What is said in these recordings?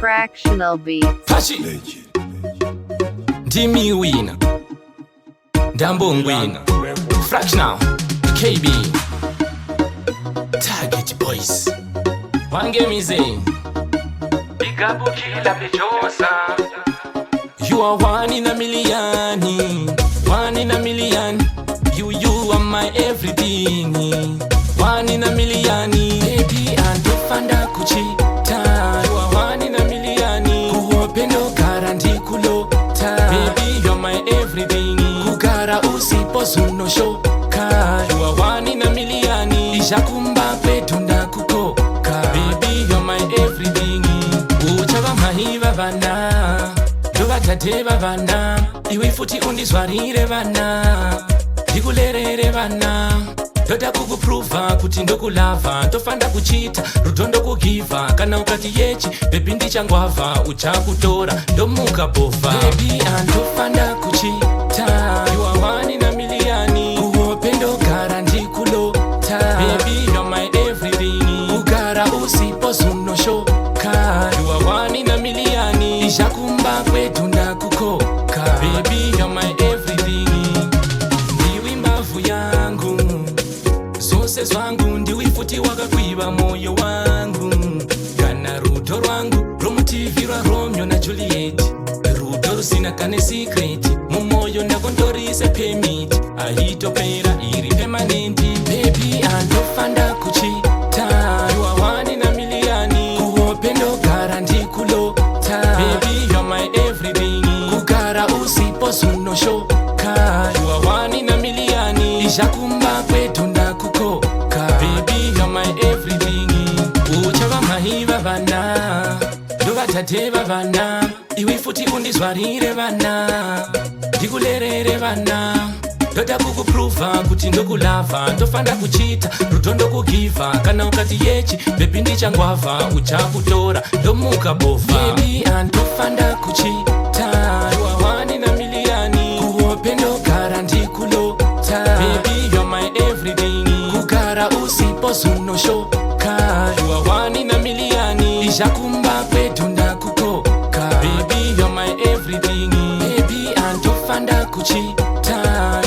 Fractional beats. Pachi Dimi winner Dambo winner Fractional KB Target boys Wange mize Bigabu kila pechosa. You are one in a million, 1 in a million. You are my everything. 1 in a million. Baby andofanda kuchita. You are 1 in a million. Kuopendo garanti kulota. Baby you're my everything. Kugara usipo suno shoka. You are 1 in a million. Ishakumba petunda kukoka. Baby you're my everything. Uchava mahiva vana. Tate bavana, iwe futi undizwarire vana, ndikulerere vana, ndoda kukuprova kuti ndokulava, ndofanda kuchita rudo ndokugiva, kana ukati yechi baby ndichangwava, uchakutora ndomuka bova. Baby andofanda kuchita, you are 1 in a million, kuopendo garanti kulota. Baby you're my everything, kugara usipo suno shoka. You are 1 in a million, ishakumba kwetu ndakukoka. Baby you're my everything, ndiwi mbavu yangu, zose zwangu, ndiwi futi wakakwiba moyo wangu, kana rudo rwangu romutivi rwa Romeo na Juliet, rudo rusina kane secret, mumoyo ndakondorise permit, ahitopera iri permanent. Baby andofanda kuchita, you are 1 in a million, kuopendo garanti kulota. Baby you're my everything, kugara usipo suno shoka. You are 1 in a million, ishakumba kwetu ndakukoka. Baby you're my everything, uchava mahiva vana, ndova tate vana, iwe futi undizwarire vana, ndikulerere vana, ndoda kukuprova kuti ndokulava, ndofanda kuchita rudo ndokugiva, kana ukati yechi baby ndichangwava, uchakutora ndomuka bova. Baby andofanda kuchita, you are 1 in a million, kuopendo garanti kulota. Baby you're my everything, kugara usipo suno shoka. You are 1 in a million, ishakumba kwetu ndakukoka. Baby you're my everything, baby andofanda kuchita,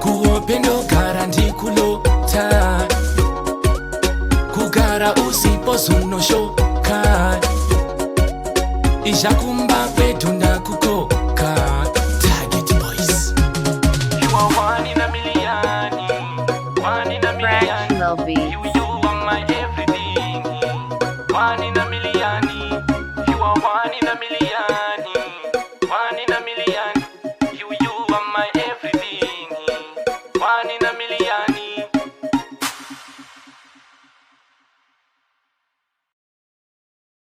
kuopendo garanti kulota. Kugara usipo suno shoka. Ishakumba